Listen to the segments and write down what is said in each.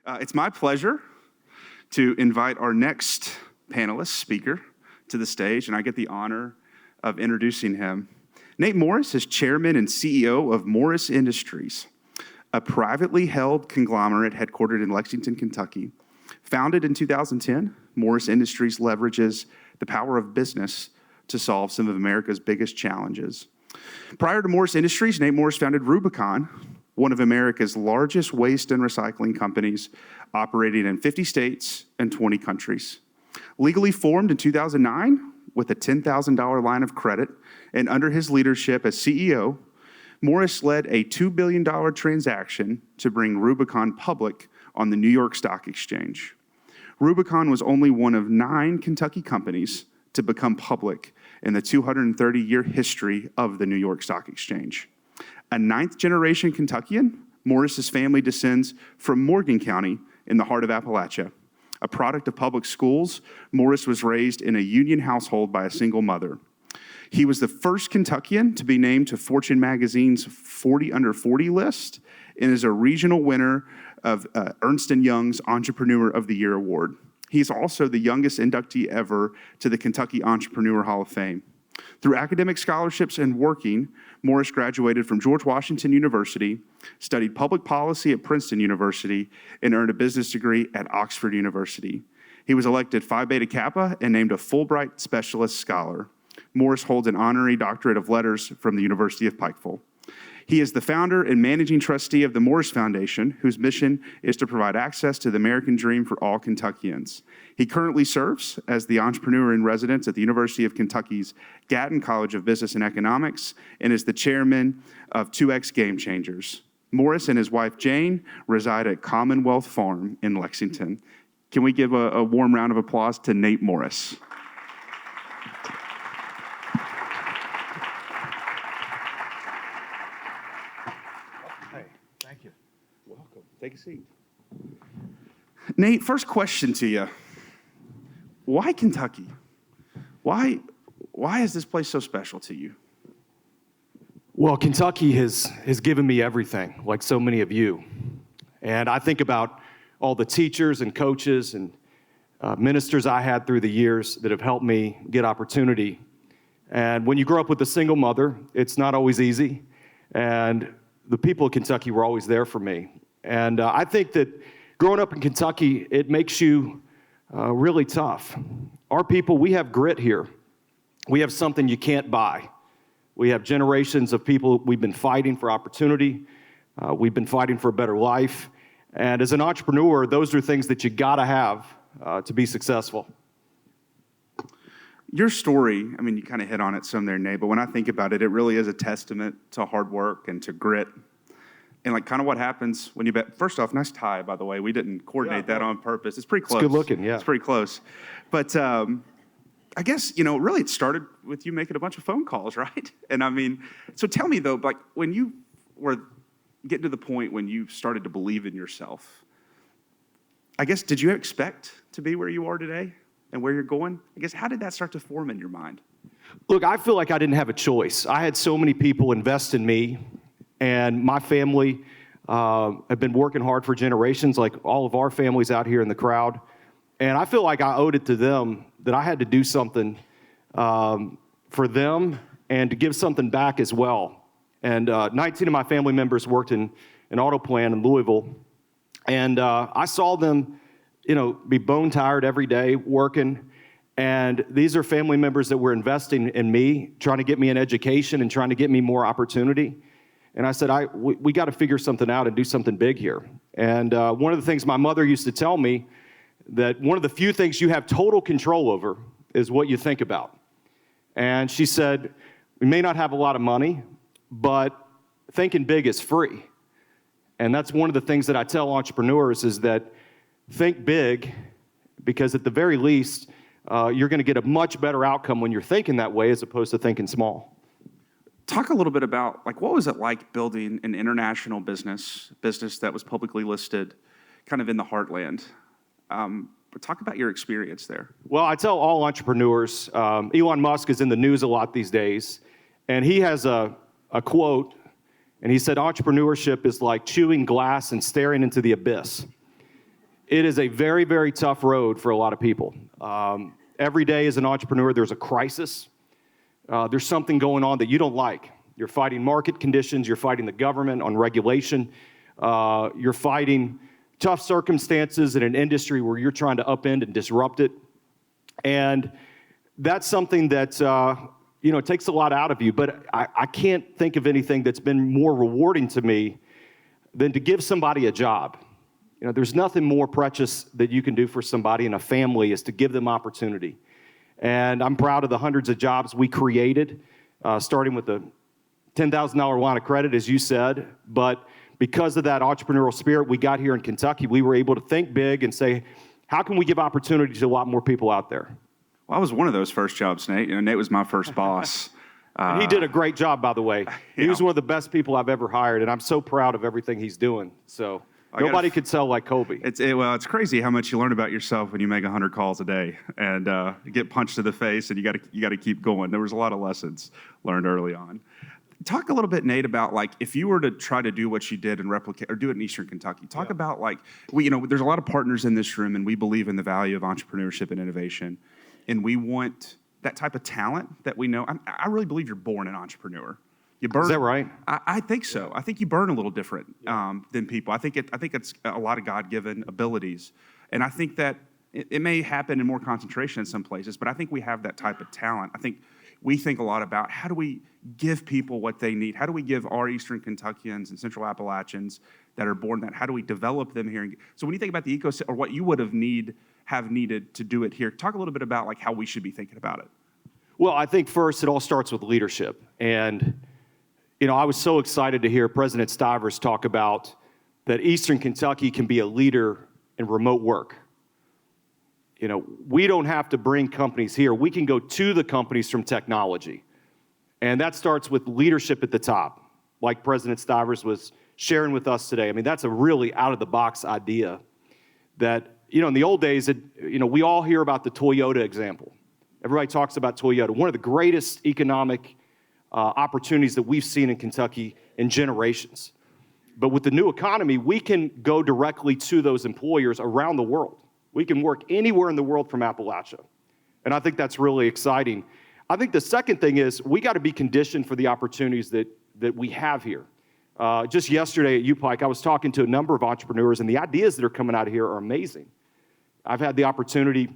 It's my pleasure to invite our next panelist speaker to the stage, and I get the honor of introducing him. Nate Morris is chairman and CEO of Morris Industries, a privately held conglomerate headquartered in Lexington, Kentucky. Founded in 2010, Morris Industries leverages the power of business to solve some of America's biggest challenges. Prior to Morris Industries, Nate Morris founded Rubicon, one of America's largest waste and recycling companies, operating in 50 states and 20 countries. Legally formed in 2009 with a $10,000 line of credit, and under his leadership as CEO, Morris led a $2 billion transaction to bring Rubicon public on the New York Stock Exchange. Rubicon was only one of 9 Kentucky companies to become public in the 230-year history of the New York Stock Exchange. A 9th-generation Kentuckian, Morris's family descends from Morgan County in the heart of Appalachia. A product of public schools, Morris was raised in a union household by a single mother. He was the first Kentuckian to be named to Fortune magazine's 40 Under 40 list and is a regional winner of Ernst & Young's Entrepreneur of the Year award. He's also the youngest inductee ever to the Kentucky Entrepreneur Hall of Fame. Through academic scholarships and working, Morris graduated from George Washington University, studied public policy at Princeton University, and earned a business degree at Oxford University. He was elected Phi Beta Kappa and named a Fulbright Specialist Scholar. Morris holds an honorary doctorate of letters from the University of Pikeville. He is the founder and managing trustee of the Morris Foundation, whose mission is to provide access to the American dream for all Kentuckians. He currently serves as the entrepreneur in residence at the University of Kentucky's Gatton College of Business and Economics and is the chairman of 2X Game Changers. Morris and his wife Jane reside at Commonwealth Farm in Lexington. Can we give a warm round of applause to Nate Morris? Take a seat. Nate, first question to you. Why Kentucky? Why is this place so special to you? Well, Kentucky has given me everything, like so many of you. And I think about all the teachers and coaches and ministers I had through the years that have helped me get opportunity. And when you grow up with a single mother, it's not always easy. And the people of Kentucky were always there for me. And I think that growing up in Kentucky, it makes you really tough. Our people, we have grit here. We have something you can't buy. We have generations of people, we've been fighting for opportunity. We've been fighting for a better life. And as an entrepreneur, those are things that you gotta have to be successful. Your story, I mean, you kind of hit on it some there, Nate, but when I think about it, it really is a testament to hard work and to grit. And like kind of what happens when you bet. First off, nice tie, by the way. We didn't coordinate that on purpose. It's pretty close. It's good looking, yeah. It's pretty close. But I guess, really it started with you making a bunch of phone calls, right? And I mean, so tell me though, like when you were getting to the point when you started to believe in yourself, I guess, did you expect to be where you are today and where you're going? I guess, how did that start to form in your mind? Look, I feel like I didn't have a choice. I had so many people invest in me. And my family have been working hard for generations, like all of our families out here in the crowd. And I feel like I owed it to them that I had to do something for them and to give something back as well. And 19 of my family members worked in an auto plant in Louisville. And I saw them, be bone tired every day working. And these are family members that were investing in me, trying to get me an education and trying to get me more opportunity. And I said, we got to figure something out and do something big here. And one of the things my mother used to tell me, that one of the few things you have total control over is what you think about. And she said, we may not have a lot of money, but thinking big is free. And that's one of the things that I tell entrepreneurs is that think big, because at the very least, you're going to get a much better outcome when you're thinking that way as opposed to thinking small. Talk a little bit about, like, what was it like building an international business that was publicly listed kind of in the heartland? But talk about your experience there. Well, I tell all entrepreneurs, Elon Musk is in the news a lot these days, and he has a quote, and he said, entrepreneurship is like chewing glass and staring into the abyss. It is a very, very tough road for a lot of people. Every day as an entrepreneur, there's a crisis. There's something going on that you don't like. You're fighting market conditions. You're fighting the government on regulation. You're fighting tough circumstances in an industry where you're trying to upend and disrupt it. And that's something that, it takes a lot out of you. But I can't think of anything that's been more rewarding to me than to give somebody a job. There's nothing more precious that you can do for somebody in a family is to give them opportunity. And I'm proud of the hundreds of jobs we created, starting with the $10,000 line of credit, as you said. But because of that entrepreneurial spirit we got here in Kentucky, we were able to think big and say, how can we give opportunity to a lot more people out there? Well, I was one of those first jobs, Nate. Nate was my first boss. And he did a great job, by the way. He was one of the best people I've ever hired, and I'm so proud of everything he's doing. So nobody could sell like Kobe. It's crazy how much you learn about yourself when you make 100 calls a day and you get punched to the face, and you got to keep going. There was a lot of lessons learned early on. Talk a little bit, Nate, about if you were to try to do what you did and replicate or do it in Eastern Kentucky. Talk about there's a lot of partners in this room, and we believe in the value of entrepreneurship and innovation, and we want that type of talent that we know. I really believe you're born an entrepreneur. You burn. Is that right? I think so. I think you burn a little different than people. I think it's a lot of God-given abilities, and I think that it may happen in more concentration in some places. But I think we have that type of talent. I think we think a lot about how do we give people what they need. How do we give our Eastern Kentuckians and Central Appalachians that are born that? How do we develop them here? So when you think about the ecosystem or what you would have needed to do it here, talk a little bit about how we should be thinking about it. Well, I think first it all starts with leadership. And, I was so excited to hear President Stivers talk about that Eastern Kentucky can be a leader in remote work. We don't have to bring companies here. We can go to the companies from technology. And that starts with leadership at the top, like President Stivers was sharing with us today. That's a really out-of-the-box idea that, in the old days, we all hear about the Toyota example. Everybody talks about Toyota, one of the greatest economic opportunities that we've seen in Kentucky in generations. But with the new economy, we can go directly to those employers around the world. We can work anywhere in the world from Appalachia. And I think that's really exciting. I think the second thing is we got to be conditioned for the opportunities that we have here. Just yesterday at UPike, I was talking to a number of entrepreneurs, and the ideas that are coming out of here are amazing. I've had the opportunity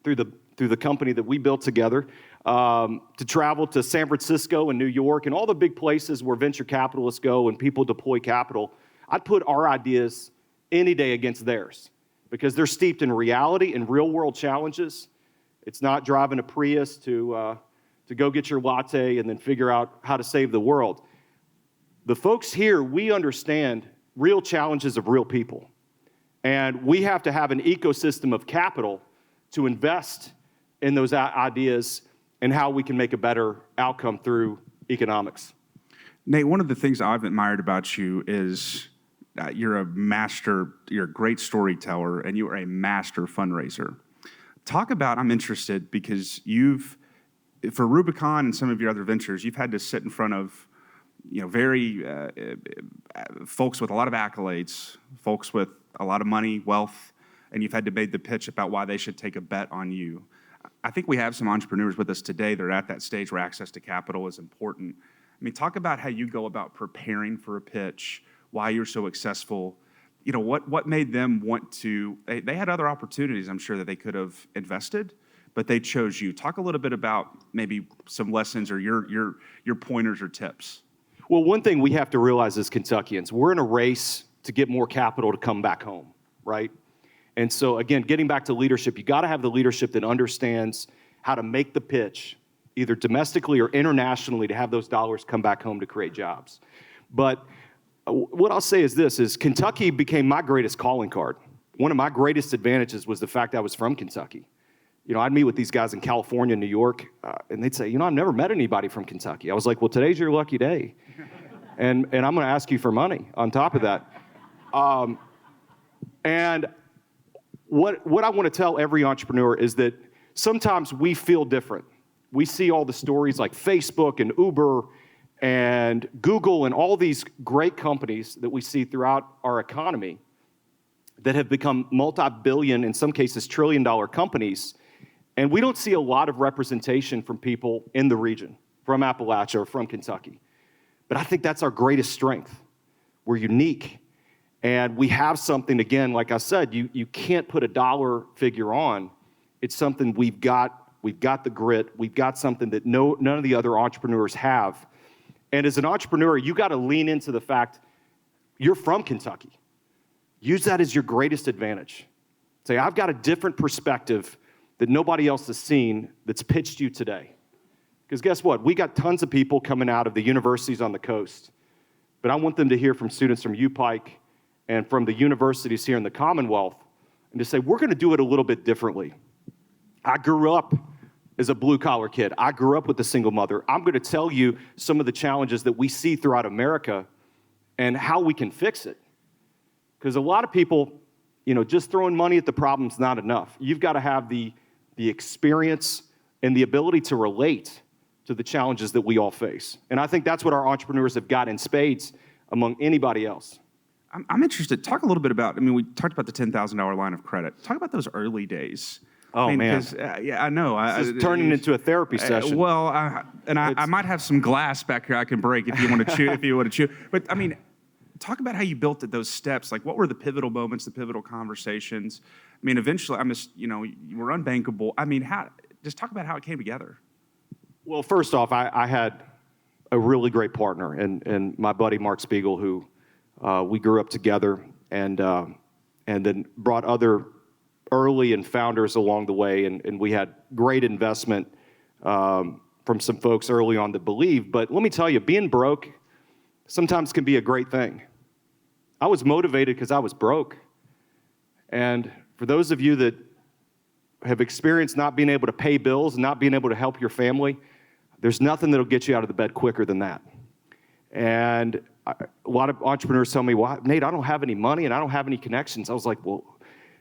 through the company that we built together to travel to San Francisco and New York and all the big places where venture capitalists go and people deploy capital. I'd put our ideas any day against theirs because they're steeped in reality and real-world challenges. It's not driving a Prius to go get your latte and then figure out how to save the world. The folks here, we understand real challenges of real people. And we have to have an ecosystem of capital to invest in those ideas and how we can make a better outcome through economics. Nate, one of the things I've admired about you is you're a great storyteller, and you are a master fundraiser. Talk about, I'm interested because for Rubicon and some of your other ventures, you've had to sit in front of, very folks with a lot of accolades, folks with a lot of money, wealth, and you've had to make the pitch about why they should take a bet on you. I think we have some entrepreneurs with us today that are at that stage where access to capital is important. Talk about how you go about preparing for a pitch, why you're so successful. What made them want to, they had other opportunities, I'm sure, that they could have invested, but they chose you. Talk a little bit about maybe some lessons or your pointers or tips. Well, one thing we have to realize as Kentuckians, we're in a race to get more capital to come back home, right? And so, again, getting back to leadership, you got to have the leadership that understands how to make the pitch, either domestically or internationally, to have those dollars come back home to create jobs. But what I'll say is this, is Kentucky became my greatest calling card. One of my greatest advantages was the fact I was from Kentucky. I'd meet with these guys in California, New York, and they'd say, I've never met anybody from Kentucky. I was like, well, today's your lucky day. And I'm going to ask you for money on top of that. And what I want to tell every entrepreneur is that sometimes we feel different. We see all the stories like Facebook and Uber and Google and all these great companies that we see throughout our economy that have become multi-billion, in some cases trillion-dollar companies, and we don't see a lot of representation from people in the region, from Appalachia or from Kentucky. But I think that's our greatest strength. We're unique, and we have something, again, like I said, you can't put a dollar figure on. It's something we've got the grit, we've got something that none of the other entrepreneurs have. And as an entrepreneur, you got to lean into the fact you're from Kentucky. Use that as your greatest advantage. Say, I've got a different perspective that nobody else has seen that's pitched you today. Because guess what? We got tons of people coming out of the universities on the coast, but I want them to hear from students from UPike and from the universities here in the Commonwealth and to say, we're going to do it a little bit differently. I grew up as a blue-collar kid. I grew up with a single mother. I'm going to tell you some of the challenges that we see throughout America and how we can fix it. Because a lot of people, just throwing money at the problem is not enough. You've got to have the experience and the ability to relate to the challenges that we all face. And I think that's what our entrepreneurs have got in spades among anybody else. I'm interested. Talk a little bit about, we talked about the $10,000 line of credit. Talk about those early days. Oh, man. Yeah, I know. This is turning into a therapy session. I might have some glass back here I can break if you want to chew. But, talk about how you built it, those steps. Like, what were the pivotal moments, the pivotal conversations? Eventually, you were unbankable. Just talk about how it came together. Well, first off, I had a really great partner, and my buddy Mark Spiegel, who we grew up together, and then brought other early and founders along the way, and we had great investment from some folks early on that believe. But let me tell you, being broke sometimes can be a great thing. I was motivated because I was broke. And for those of you that have experienced not being able to pay bills, not being able to help your family, there's nothing that'll get you out of the bed quicker than that. And a lot of entrepreneurs tell me, well, Nate, I don't have any money and I don't have any connections. I was like, well,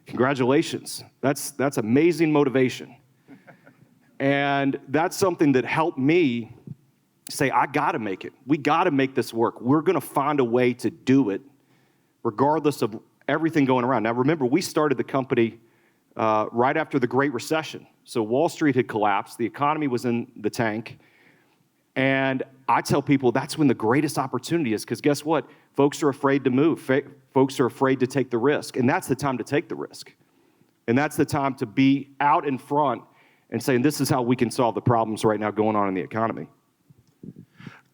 congratulations. That's amazing motivation. And that's something that helped me say, I got to make it. We got to make this work. We're going to find a way to do it regardless of everything going around. Now, remember, we started the company right after the Great Recession. So Wall Street had collapsed. The economy was in the tank. And I tell people that's when the greatest opportunity is, because guess what? Folks are afraid to move. Folks are afraid to take the risk. And that's the time to take the risk. And that's the time to be out in front and saying, this is how we can solve the problems right now going on in the economy.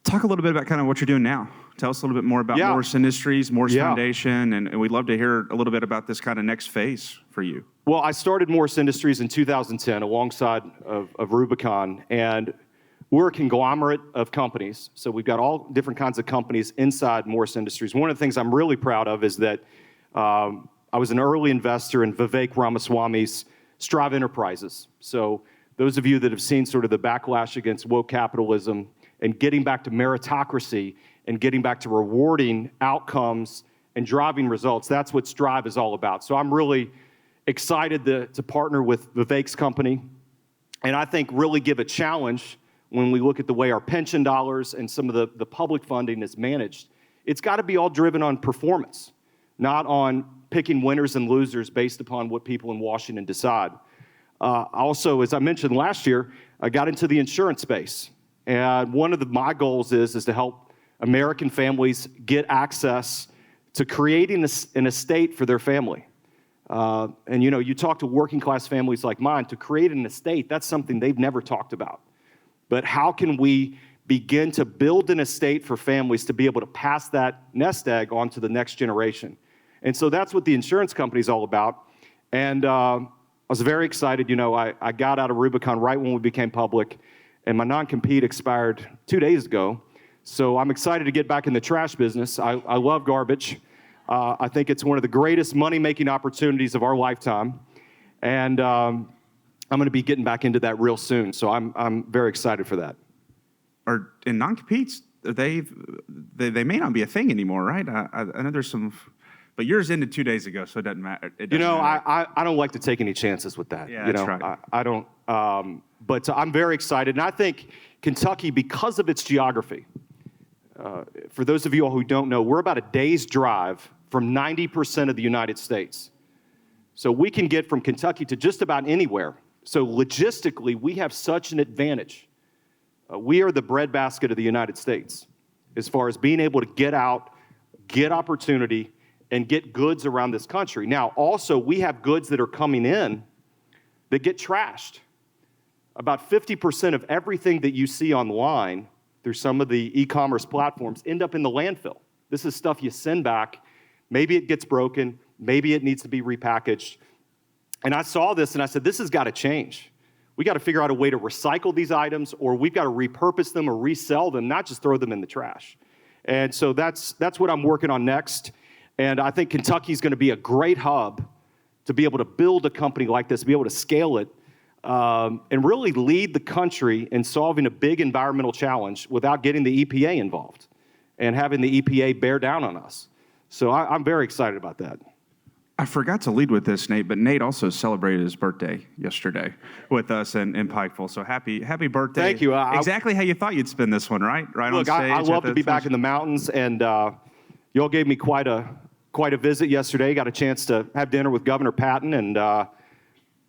Talk a little bit about kind of what you're doing now. Tell us a little bit more about Morris Industries, Morris Foundation, and we'd love to hear a little bit about this kind of next phase for you. Well, I started Morris Industries in 2010 alongside of Rubicon, and we're a conglomerate of companies. So we've got all different kinds of companies inside Morris Industries. One of the things I'm really proud of is that I was an early investor in Vivek Ramaswamy's Strive Enterprises. So those of you that have seen sort of the backlash against woke capitalism and getting back to meritocracy and getting back to rewarding outcomes and driving results, that's what Strive is all about. So I'm really excited to partner with Vivek's company, and I think really give a challenge when we look at the way our pension dollars and some of the public funding is managed. It's got to be all driven on performance, not on picking winners and losers based upon what people in Washington decide. Also, as I mentioned last year, I got into the insurance space. And one of my goals is to help American families get access to creating an estate for their family. And you talk to working class families like mine, to create an estate, that's something they've never talked about. But how can we begin to build an estate for families to be able to pass that nest egg on to the next generation? And so that's what the insurance company is all about. And I was very excited. I got out of Rubicon right when we became public, and my non-compete expired 2 days ago. So I'm excited to get back in the trash business. I love garbage. I think it's one of the greatest money-making opportunities of our lifetime. And I'm going to be getting back into that real soon. So I'm very excited for that. And non-competes, they may not be a thing anymore, right? I know there's some, but yours ended 2 days ago, so it doesn't matter. I don't like to take any chances with that. Yeah, that's right. I don't. But I'm very excited, and I think Kentucky, because of its geography, for those of you all who don't know, we're about a day's drive from 90% of the United States. So we can get from Kentucky to just about anywhere. So logistically, we have such an advantage. We are the breadbasket of the United States as far as being able to get out, get opportunity, and get goods around this country. Now, also, we have goods that are coming in that get trashed. About 50% of everything that you see online through some of the e-commerce platforms end up in the landfill. This is stuff you send back. Maybe it gets broken. Maybe it needs to be repackaged. And I saw this and I said, this has got to change. We got to figure out a way to recycle these items, or we've got to repurpose them or resell them, not just throw them in the trash. And so that's what I'm working on next. And I think Kentucky's going to be a great hub to be able to build a company like this, be able to scale it, and really lead the country in solving a big environmental challenge without getting the EPA involved and having the EPA bear down on us. So I'm very excited about that. I forgot to lead with this, Nate, but Nate also celebrated his birthday yesterday with us in Pikeville. So happy birthday. Thank you. Exactly how you thought you'd spend this one, right? Right look, on stage. I love to be back in the mountains, and y'all gave me quite a visit yesterday. Got a chance to have dinner with Governor Patton, and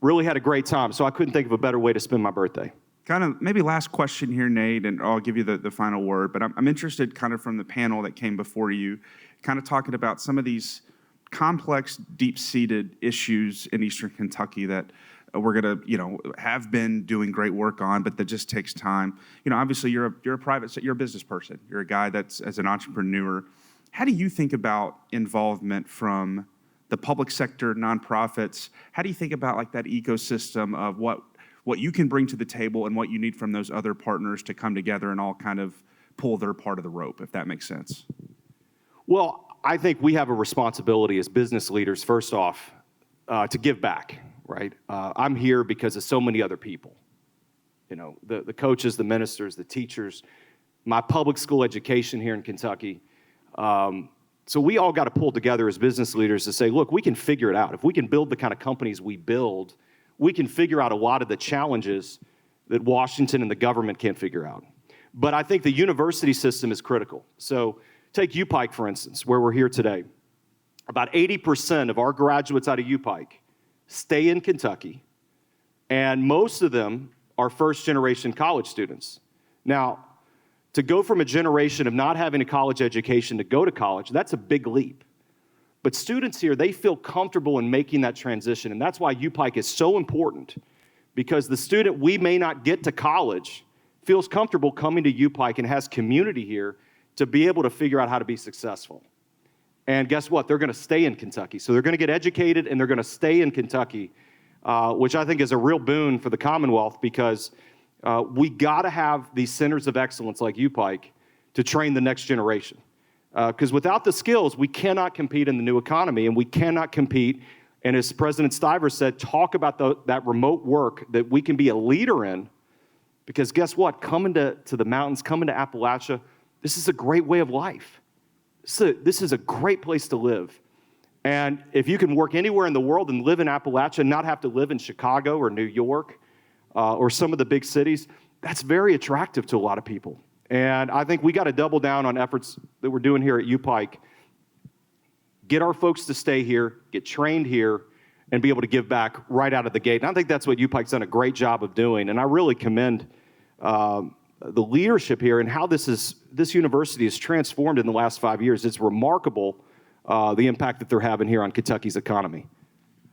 really had a great time. So I couldn't think of a better way to spend my birthday. Kind of maybe last question here, Nate, and I'll give you the final word. But I'm interested kind of from the panel that came before you, kind of talking about some of these complex, deep-seated issues in Eastern Kentucky that we're going to, have been doing great work on, but that just takes time. Obviously you're a business person. You're a guy that's as an entrepreneur. How do you think about involvement from the public sector, nonprofits? How do you think about like that ecosystem of what you can bring to the table and what you need from those other partners to come together and all kind of pull their part of the rope, if that makes sense? Well, I think we have a responsibility as business leaders, first off, to give back, right? I'm here because of so many other people. The coaches, the ministers, the teachers, my public school education here in Kentucky. So we all got to pull together as business leaders to say, look, we can figure it out. If we can build the kind of companies we build, we can figure out a lot of the challenges that Washington and the government can't figure out. But I think the university system is critical. So take UPike, for instance, where we're here today. About 80% of our graduates out of UPike stay in Kentucky, and most of them are first-generation college students. Now, to go from a generation of not having a college education to go to college, that's a big leap. But students here, they feel comfortable in making that transition, and that's why UPike is so important, because the student we may not get to college feels comfortable coming to UPike and has community here to be able to figure out how to be successful. And guess what? They're going to stay in Kentucky. So they're going to get educated, and they're going to stay in Kentucky, which I think is a real boon for the Commonwealth, because we got to have these centers of excellence like UPike to train the next generation. Because without the skills, we cannot compete in the new economy, and we cannot compete. And as President Stiver said, talk about that remote work that we can be a leader in, because guess what? Coming to the mountains, coming to Appalachia, this is a great way of life. This is a great place to live. And if you can work anywhere in the world and live in Appalachia and not have to live in Chicago or New York or some of the big cities, that's very attractive to a lot of people. And I think we got to double down on efforts that we're doing here at UPike. Get our folks to stay here, get trained here, and be able to give back right out of the gate. And I think that's what UPike's done a great job of doing. And I really commend the leadership here and how this university has transformed in the last 5 years. It's remarkable the impact that they're having here on Kentucky's economy.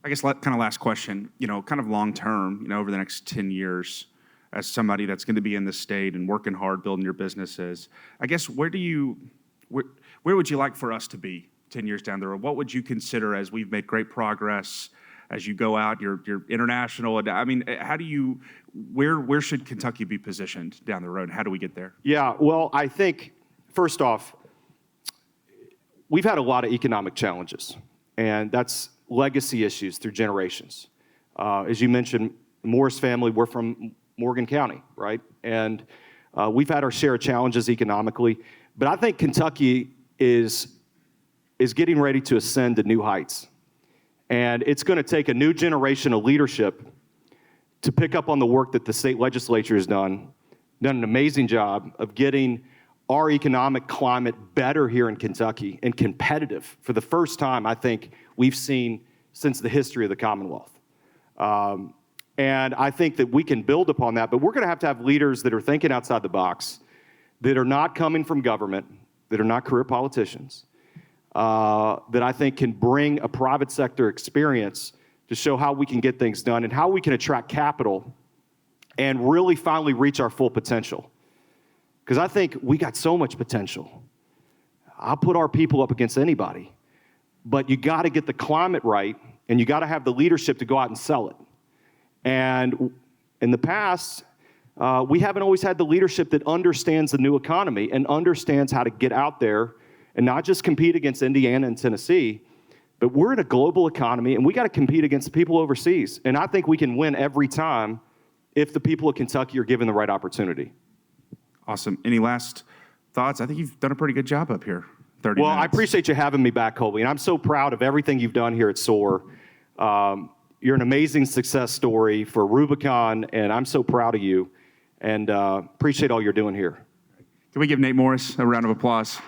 I guess kind of last question, kind of long term, over the next 10 years, as somebody that's going to be in the state and working hard building your businesses, I guess where would you like for us to be 10 years down the road? What would you consider as we've made great progress as you go out, you're international? I mean, where should Kentucky be positioned down the road? How do we get there? Yeah, well, I think, first off, we've had a lot of economic challenges, and that's legacy issues through generations. As you mentioned, the Morris family, we're from Morgan County, right? And we've had our share of challenges economically, but I think Kentucky is getting ready to ascend to new heights. And it's going to take a new generation of leadership to pick up on the work that the state legislature has done an amazing job of getting our economic climate better here in Kentucky and competitive. For the first time, I think we've seen since the history of the Commonwealth. And I think that we can build upon that, but we're going to have leaders that are thinking outside the box, that are not coming from government, that are not career politicians, that I think can bring a private sector experience to show how we can get things done and how we can attract capital and really finally reach our full potential. Because I think we got so much potential. I'll put our people up against anybody, but you got to get the climate right, and you got to have the leadership to go out and sell it. And in the past, we haven't always had the leadership that understands the new economy and understands how to get out there and not just compete against Indiana and Tennessee, but we're in a global economy, and we got to compete against the people overseas. And I think we can win every time if the people of Kentucky are given the right opportunity. Awesome. Any last thoughts? I think you've done a pretty good job up here. 30 Well, minutes. I appreciate you having me back, Colby, and I'm so proud of everything you've done here at SOAR. You're an amazing success story for Rubicon, and I'm so proud of you, and appreciate all you're doing here. Can we give Nate Morris a round of applause?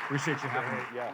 Appreciate you having me. Yeah.